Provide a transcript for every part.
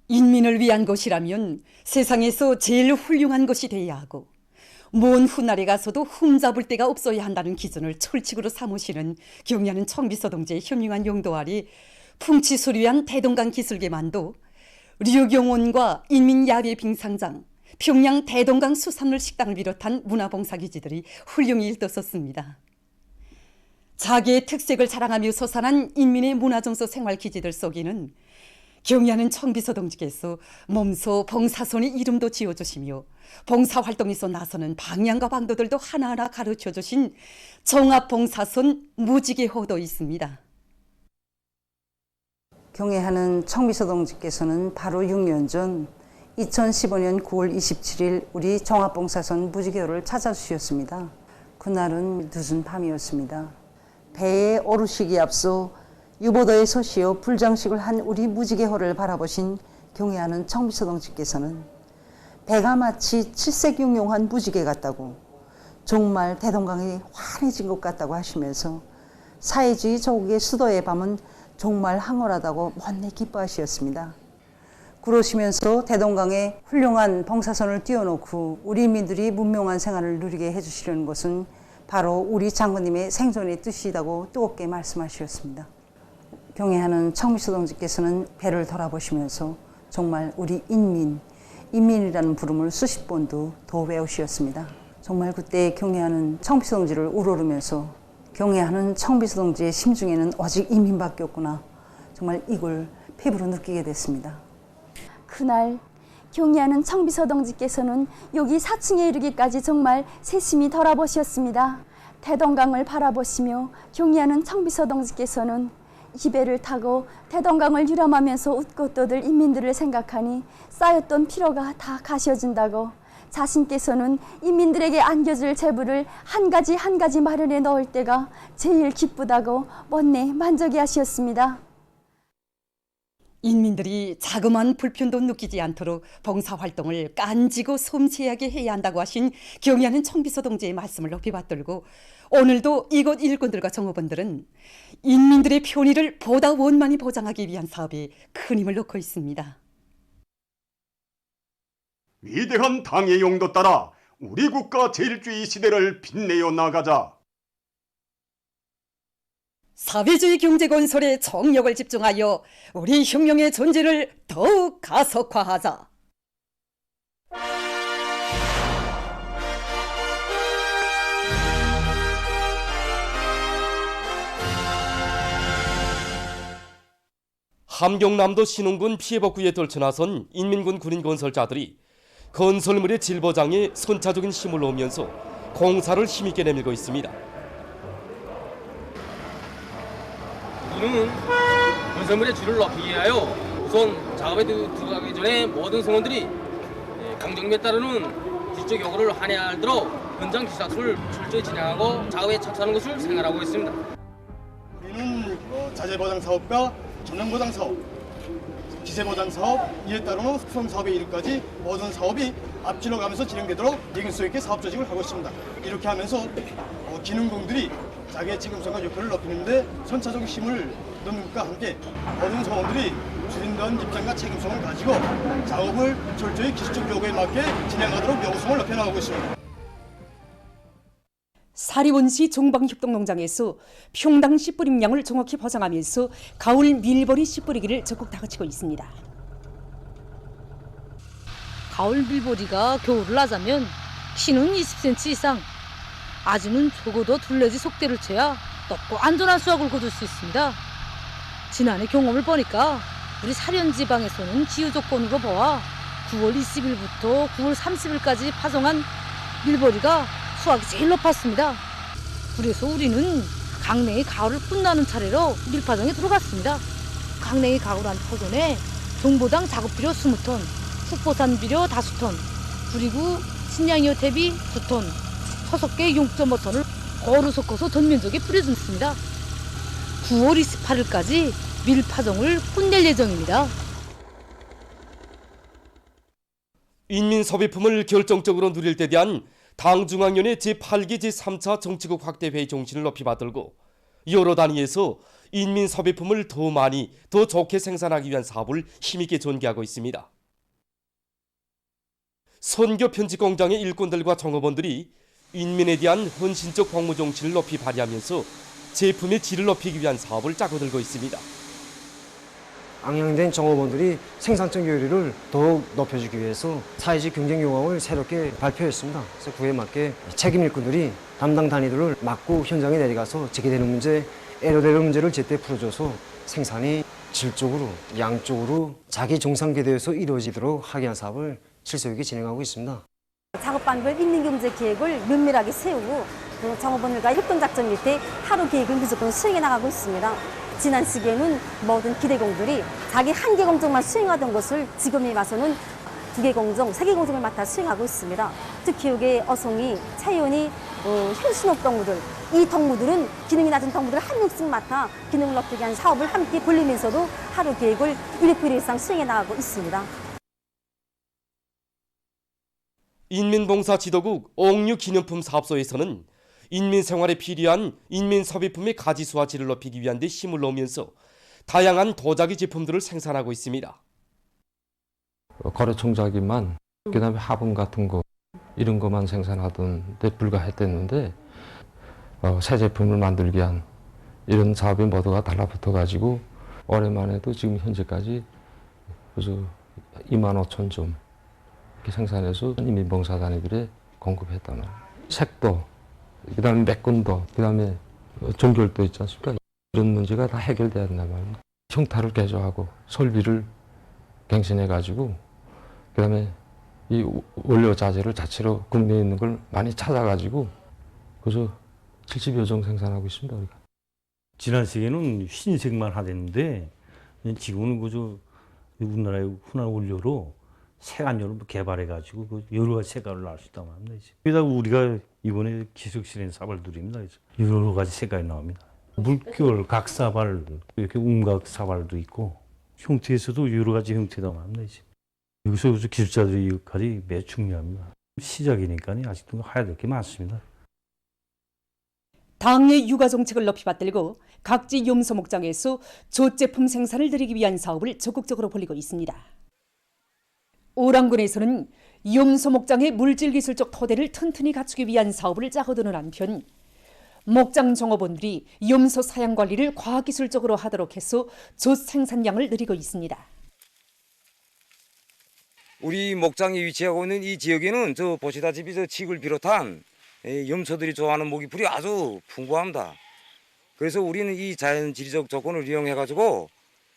인민을 위한 것이라면 세상에서 제일 훌륭한 것이 돼야 하고 먼 훗날에 가서도 흠잡을 데가 없어야 한다는 기준을 철칙으로 삼으시는 경야는 청비서 동지의 현명한 용도 아래 풍치수리한 대동강 기술계만도 류경원과 인민야외 빙상장, 평양 대동강 수산물 식당을 비롯한 문화봉사기지들이 훌륭히 일떠섰습니다. 자기의 특색을 자랑하며 솟아난 인민의 문화정서 생활기지들 속에는 경야는 청비서 동지께서 몸소 봉사선의 이름도 지어주시며 봉사활동에서 나서는 방향과 방도들도 하나하나 가르쳐주신 종합봉사선 무지개호도 있습니다. 경애하는 청비서 동지께서는 바로 6년 전 2015년 9월 27일 우리 종합봉사선 무지개호를 찾아주셨습니다. 그날은 늦은 밤이었습니다. 배에 오르시기 앞서 유보도에 서시어 불장식을 한 우리 무지개호를 바라보신 경애하는 청비서 동지께서는 배가 마치 칠색융용한 무지개 같다고, 정말 대동강이 환해진 것 같다고 하시면서 사회주의 조국의 수도의 밤은 정말 황홀하다고 못내 기뻐하셨습니다. 그러시면서 대동강에 훌륭한 봉사선을 띄워놓고 우리 인민들이 문명한 생활을 누리게 해주시려는 것은 바로 우리 장군님의 생존의 뜻이라고 뜨겁게 말씀하셨습니다. 경애하는 청비서 동지께서는 배를 돌아보시면서 정말 우리 인민이라는 부름을 수십 번도 더 외우셨습니다. 정말 그때 경애하는 청비서 동지를 우러르면서 경애하는 청비서 동지의 심중에는 오직 인민밖에 없구나, 정말 이걸 피부로 느끼게 됐습니다. 그날 경애하는 청비서 동지께서는 여기 4층에 이르기까지 정말 세심히 돌아보셨습니다. 대동강을 바라보시며 경애하는 청비서 동지께서는 이 배를 타고 대동강을 유람하면서 웃고 떠들 인민들을 생각하니 쌓였던 피로가 다 가셔진다고, 자신께서는 인민들에게 안겨줄 제부를 한 가지 마련해 넣을 때가 제일 기쁘다고 못내 만족해 하셨습니다. 인민들이 자그마한 불편도 느끼지 않도록 봉사활동을 깐지고 섬세하게 해야 한다고 하신 경애하는 청비서 동지의 말씀을 높이 받들고 오늘도 이곳 일꾼들과 정호원들은 인민들의 편의를 보다 원만히 보장하기 위한 사업에 큰 힘을 넣고 있습니다. 위대한 당의 용도 따라 우리 국가 제일주의 시대를 빛내어 나가자. 사회주의 경제 건설에 정력을 집중하여 우리 혁명의 존재를 더욱 가속화하자. 함경남도 신흥군 피해복구에 떨쳐나선 인민군 군인 건설자들이 건설물의 질 보장에 선차적인 힘을 놓으면서 공사를 힘있게 내밀고 있습니다. 이는 건설물의 질을 높이기 위하여 우선 작업에 들어가기 전에 모든 성원들이 강정에 따르는 기술적 요구를 한해하도록 현장 기사수를 철저히 진행하고 작업에 착수하는 것을 생각하고 있습니다. 우리는 자재보장 사업과 전용보장 사업, 기세보장 사업, 이에 따르는 수송 사업에 이르기까지 모든 사업이 앞질러 가면서 진행되도록 예견성 있게 사업 조직을 하고 있습니다. 이렇게 하면서 기능공들이 자기의 책임성과 역할을 높이는 데 선차적 힘을 넣는 것과 함께 모든 사원들이 주인된 입장과 책임성을 가지고 작업을 철저히 기술적 요구에 맞게 진행하도록 요구성을 높여나가고 있습니다. 사리원시 종방협동농장에서 평당 씨 뿌림량을 정확히 보장하면서 가을 밀보리 씨 뿌리기를 적극 다그치고 있습니다. 가을 밀보리가 겨울을 나자면 키는 20cm 이상, 아주는 적어도 둘레지 속대를 쳐야 높고 안전한 수확을 거둘 수 있습니다. 지난해 경험을 보니까 우리 사련 지방에서는 기후 조건으로 보아 9월 20일부터 9월 30일까지 파송한 밀보리가 수확이 제일 높았습니다. 그래서 우리는 강냉이 가을을 끝나는 차례로 밀파종에 들어갔습니다. 강냉이 가을 한 포존에 종보당 작업비료 20톤, 숙보산 비료 5톤, 그리고 식량료 대비 2톤, 소속계 0.5톤을 고루 섞어서 전 면적에 뿌려줍니다. 9월 28일까지 밀파종을 끝낼 예정입니다. 인민 소비품을 결정적으로 누릴 때 대한 당중앙위원회 제8기 제3차 정치국 확대회의 정신을 높이 받들고 여러 단위에서 인민 소비품을 더 많이, 더 좋게 생산하기 위한 사업을 힘있게 전개하고 있습니다. 선교 편집 공장의 일꾼들과 종업원들이 인민에 대한 헌신적 복무 정신을 높이 발휘하면서 제품의 질을 높이기 위한 사업을 짜고 들고 있습니다. ang양된 종업원들이 생산적 효율을 더욱 높여주기 위해서 사회적 경쟁 요강을 새롭게 발표했습니다. 그래서 그에 맞게 책임 일꾼들이 담당 단위들을 맡고 현장에 내려가서 제기되는 문제, 애로되는 문제를 제때 풀어줘서 생산이 질적으로, 양적으로 자기 정상궤도에서 이루어지도록 하기 위한 사업을 실속 있게 진행하고 있습니다. 작업반별 인민경제 계획을 면밀하게 세우고 종업원들과 협동작전 밑에 하루 계획을 무조건 수행해 나가고 있습니다. 지난 시기에는 모든 기대공들이 자기 한 개 공정만 수행하던 것을 지금에 와서는 2개 공정, 3개 공정을 맡아 수행하고 있습니다. 특교육의 어송이, 차이원이, 현신업 동무들, 이 동무들은 기능이 낮은 동무들을 한 명씩 맡아 기능을 높이기 위한 사업을 함께 벌리면서도 하루 계획을 200일 이상 수행해 나가고 있습니다. 인민봉사 지도국 옥류 기념품 사업소에서는 인민 생활에 필요한 인민 소비품의 가지수와 질을 높이기 위한 데 힘을 놓으면서 다양한 도자기 제품들을 생산하고 있습니다. 거래총자기만, 그다음에 화분 같은 거 이런 것만 생산하던 데 불과했댔는데 새 제품을 만들기 위한 이런 사업이 모두가 달라붙어 가지고 올해만 해도 지금 현재까지 25,000점 생산해서 인민봉사단위들에 공급했다는 색도, 그다음에 매끈도, 그다음에 정결도 있지 않습니까? 이런 문제가 다 해결돼야 된단 말입니다. 형태를 개조하고 설비를 갱신해가지고 그다음에 이 원료 자재를 자체로 국내에 있는 걸 많이 찾아가지고 그래서 70여 종 생산하고 있습니다. 우리가. 지난 시기에는 흰색만 하랬는데 지금은 그저 우리나라의 흔한 원료로 색안료를 개발해가지고 그 여러 가지 색깔을 날 수 있다고 합니다. 그러다 우리가 이번에 기술 실행 사업을 누립니다. 여러 가지 색깔이 나옵니다. 물결, 각사발, 이렇게 음각사발도 있고 형태에서도 여러 가지 형태가 나옵니다. 여기서 기술자들의 역할이 매우 중요합니다. 시작이니까 아직도 해야 될 게 많습니다. 당의 육아 정책을 높이 받들고 각지 염소 목장에서 조제품 생산을 늘리기 위한 사업을 적극적으로 벌이고 있습니다. 오랑군에서는 염소 목장의 물질 기술적 토대를 튼튼히 갖추기 위한 사업을 짜고드는 한편 목장 종업원들이 염소 사양 관리를 과학기술적으로 하도록 해서 젖 생산량을 늘리고 있습니다. 우리 목장이 위치하고 있는 이 지역에는 보시다시피 칡을 비롯한 염소들이 좋아하는 모기풀이 아주 풍부합니다. 그래서 우리는 이 자연지리적 조건을 이용해가지고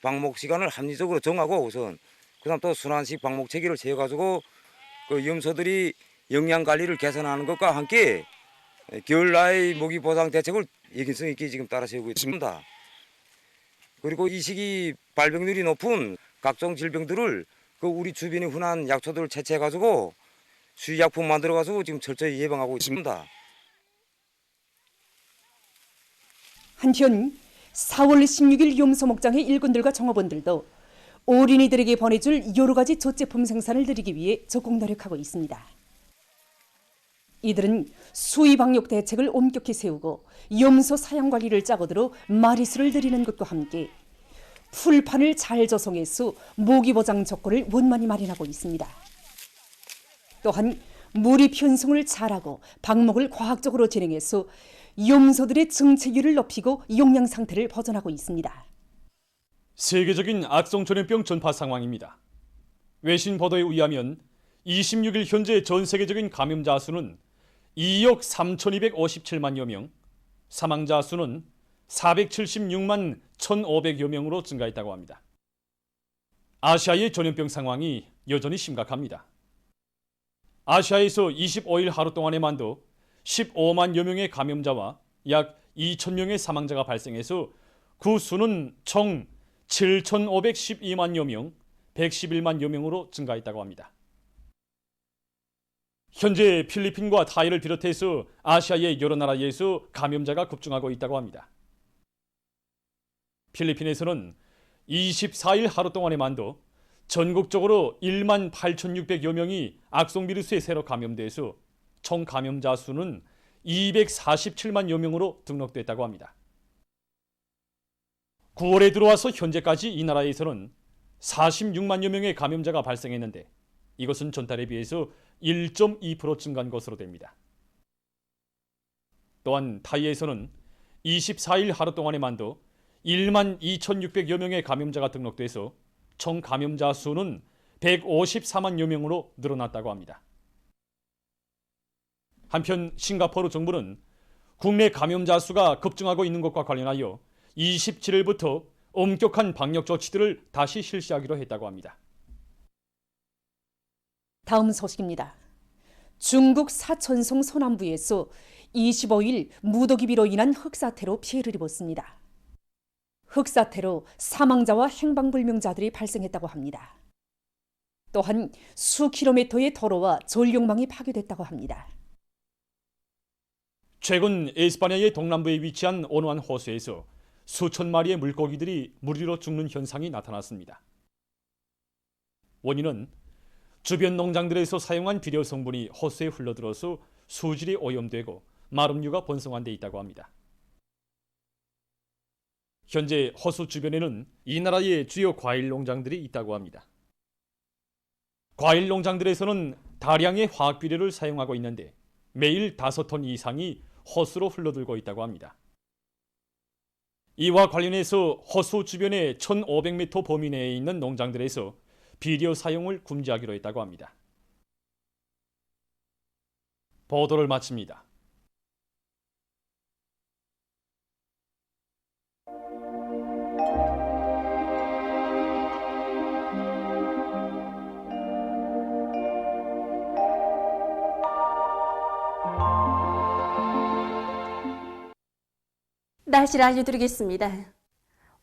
방목 시간을 합리적으로 정하고 우선 그다음 또 순환식 방목 체계를 세워가지고 그 염소들이 영양 관리를 개선하는 것과 함께 겨울나의 모기 보상 대책을 예견성 있게 지금 따라 세우고 있습니다. 그리고 이 시기 발병률이 높은 각종 질병들을 그 우리 주변의 흔한 약초들을 채취해가지고 수의약품 만들어가지고 지금 철저히 예방하고 있습니다. 한편 4월 16일 염소 목장의 일꾼들과 종업원들도 어린이들에게 보내줄 여러 가지 젖제품 생산을 늘리기 위해 적극 노력하고 있습니다. 이들은 수의 방역 대책을 엄격히 세우고 염소 사양 관리를 짜고들어 마리수를 늘리는 것과 함께 풀판을 잘 조성해서 모기 보장 조건을 원만히 마련하고 있습니다. 또한 무리 편성을 잘하고 방목을 과학적으로 진행해서 염소들의 증체율을 높이고 용량 상태를 보존하고 있습니다. 세계적인 악성 전염병 전파 상황입니다. 외신 보도에 의하면 26일 현재 전 세계적인 감염자 수는 2억 3,257만여 명, 사망자 수는 476만 1,500여 명으로 증가했다고 합니다. 아시아의 전염병 상황이 여전히 심각합니다. 아시아에서 25일 하루 동안에만도 15만여 명의 감염자와 약 2,000명의 사망자가 발생해서 그 수는 총 7,512만여 명, 111만여 명으로 증가했다고 합니다. 현재 필리핀과 타이를 비롯해서 아시아의 여러 나라에서 감염자가 급증하고 있다고 합니다. 필리핀에서는 24일 하루 동안에만도 전국적으로 1만 8,600여 명이 악성 비루스에 새로 감염돼서 총 감염자 수는 247만여 명으로 등록됐다고 합니다. 9월에 들어와서 현재까지 이 나라에서는 46만여 명의 감염자가 발생했는데 이것은 전달에 비해서 1.2% 증가한 것으로 됩니다. 또한 타이에서는 24일 하루 동안에만도 1만 2,600여 명의 감염자가 등록돼서 총 감염자 수는 154만여 명으로 늘어났다고 합니다. 한편 싱가포르 정부는 국내 감염자 수가 급증하고 있는 것과 관련하여 27일부터 엄격한 방역 조치들을 다시 실시하기로 했다고 합니다. 다음 소식입니다. 중국 사천성 서남부에서 25일 무더기비로 인한 흑사태로 피해를 입었습니다. 흑사태로 사망자와 행방불명자들이 발생했다고 합니다. 또한 수킬로미터의 도로와 전력망이 파괴됐다고 합니다. 최근 에스파냐의 동남부에 위치한 온화한 호수에서 수천 마리의 물고기들이 물 위로 죽는 현상이 나타났습니다. 원인은 주변 농장들에서 사용한 비료 성분이 호수에 흘러들어서 수질이 오염되고 마름류가 번성한 데 있다고 합니다. 현재 호수 주변에는 이 나라의 주요 과일 농장들이 있다고 합니다. 과일 농장들에서는 다량의 화학 비료를 사용하고 있는데 매일 5톤 이상이 호수로 흘러들고 있다고 합니다. 이와 관련해서 호수 주변의 1,500m 범위 내에 있는 농장들에서 비료 사용을 금지하기로 했다고 합니다. 보도를 마칩니다. 날씨를 알려드리겠습니다.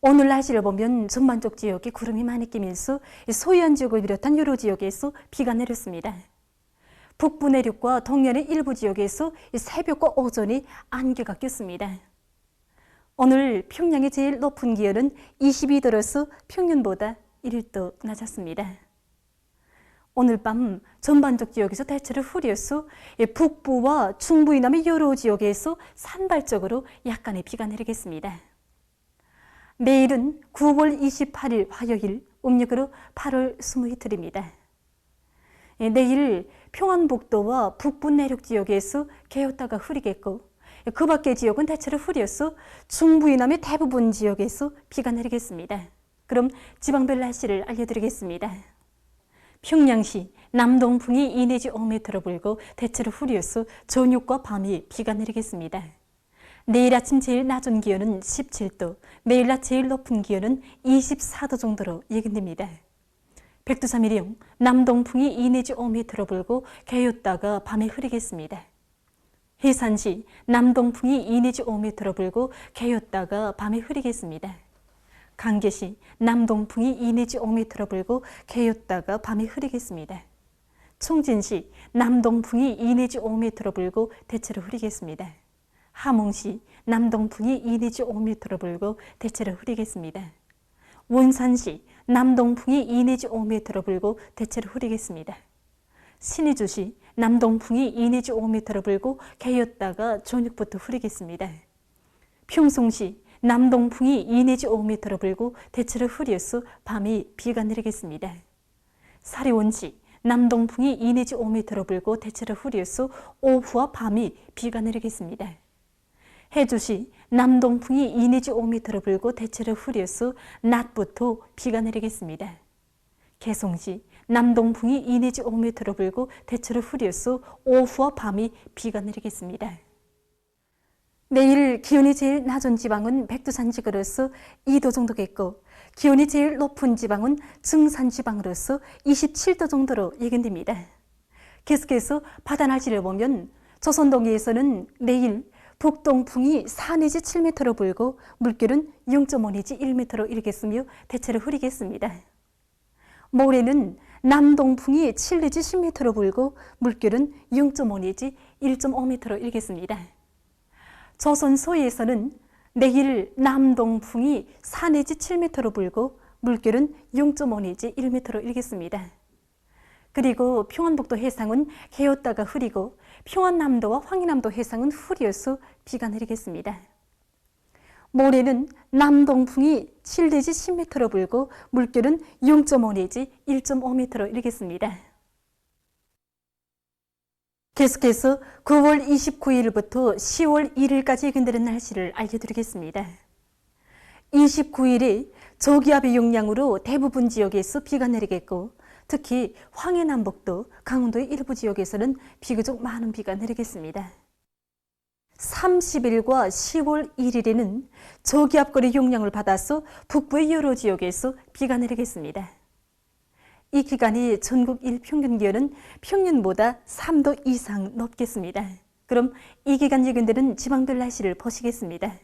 오늘 날씨를 보면 전반적 지역에 구름이 많이 끼면서 소해안 지역을 비롯한 여러 지역에서 비가 내렸습니다. 북부 내륙과 동해안의 일부 지역에서 새벽과 오전에 안개가 꼈습니다. 오늘 평양의 제일 높은 기온은 22도로서 평년보다 1도 낮았습니다. 오늘 밤 전반적 지역에서 대체로 흐려서 북부와 중부 이남의 여러 지역에서 산발적으로 약간의 비가 내리겠습니다. 내일은 9월 28일 화요일, 음력으로 8월 20이틀입니다. 내일 평안북도와 북부 내륙 지역에서 개었다가 흐리겠고 그 밖의 지역은 대체로 흐려서 중부 이남의 대부분 지역에서 비가 내리겠습니다. 그럼 지방별 날씨를 알려드리겠습니다. 평양시 남동풍이 2 내지 5m로 불고 대체로 흐려서 저녁과 밤에 비가 내리겠습니다. 내일 아침 제일 낮은 기온은 17도, 내일 낮 제일 높은 기온은 24도 정도로 예견됩니다. 백두산 일령 남동풍이 2 내지 5m로 불고 개었다가 밤에 흐리겠습니다. 해산시 남동풍이 2 내지 5m로 불고 개었다가 밤에 흐리겠습니다. 강계시 남동풍이 2 내지 5m로 불고 개었다가 밤에 흐리겠습니다. 총진시 남동풍이 2 내지 5m로 불고 대체로 흐리겠습니다. 함흥시 남동풍이 2 내지 5m로 불고 대체로 흐리겠습니다. 원산시 남동풍이 2 내지 5m로 불고 대체로 흐리겠습니다. 신의주시 남동풍이 2 내지 5m로 불고 개었다가 저녁부터 흐리겠습니다. 평송시 남동풍이 2 내지 5m로 불고 대체로 흐려서 밤에 비가 내리겠습니다. 사리원시 남동풍이 2 내지 5m로 불고 대체로 흐려서 오후와 밤에 비가 내리겠습니다. 해주시 남동풍이 2 내지 5m로 불고 대체로 흐려서 낮부터 비가 내리겠습니다. 개송시 남동풍이 2 내지 5m로 불고 대체로 흐려서 오후와 밤에 비가 내리겠습니다. 내일 기온이 제일 낮은 지방은 백두산지구로서 2도 정도겠고 기온이 제일 높은 지방은 증산지방으로서 27도 정도로 예견됩니다. 계속해서 바다 날씨를 보면 조선동해에서는 내일 북동풍이 4 내지 7m로 불고 물결은 0.5 내지 1m로 일겠으며 대체로 흐리겠습니다. 모레는 남동풍이 7 내지 10m로 불고 물결은 0.5 내지 1.5m로 일겠습니다. 조선 서해에서는 내일 남동풍이 4 내지 7m로 불고 물결은 0.5 내지 1m로 일겠습니다. 그리고 평안북도 해상은 개었다가 흐리고 평안남도와 황해남도 해상은 흐려서 비가 내리겠습니다. 모레는 남동풍이 7 내지 10m로 불고 물결은 0.5 내지 1.5m로 일겠습니다. 계속해서 9월 29일부터 10월 1일까지 예견되는 날씨를 알려드리겠습니다. 29일에 저기압의 영향으로 대부분 지역에서 비가 내리겠고 특히 황해남북도, 강원도의 일부 지역에서는 비교적 많은 비가 내리겠습니다. 30일과 10월 1일에는 저기압거리 영향을 받아서 북부의 여러 지역에서 비가 내리겠습니다. 이 기간이 전국 일평균 기온은 평년보다 3도 이상 높겠습니다. 그럼 이 기간 예견되는 지방별 날씨를 보시겠습니다.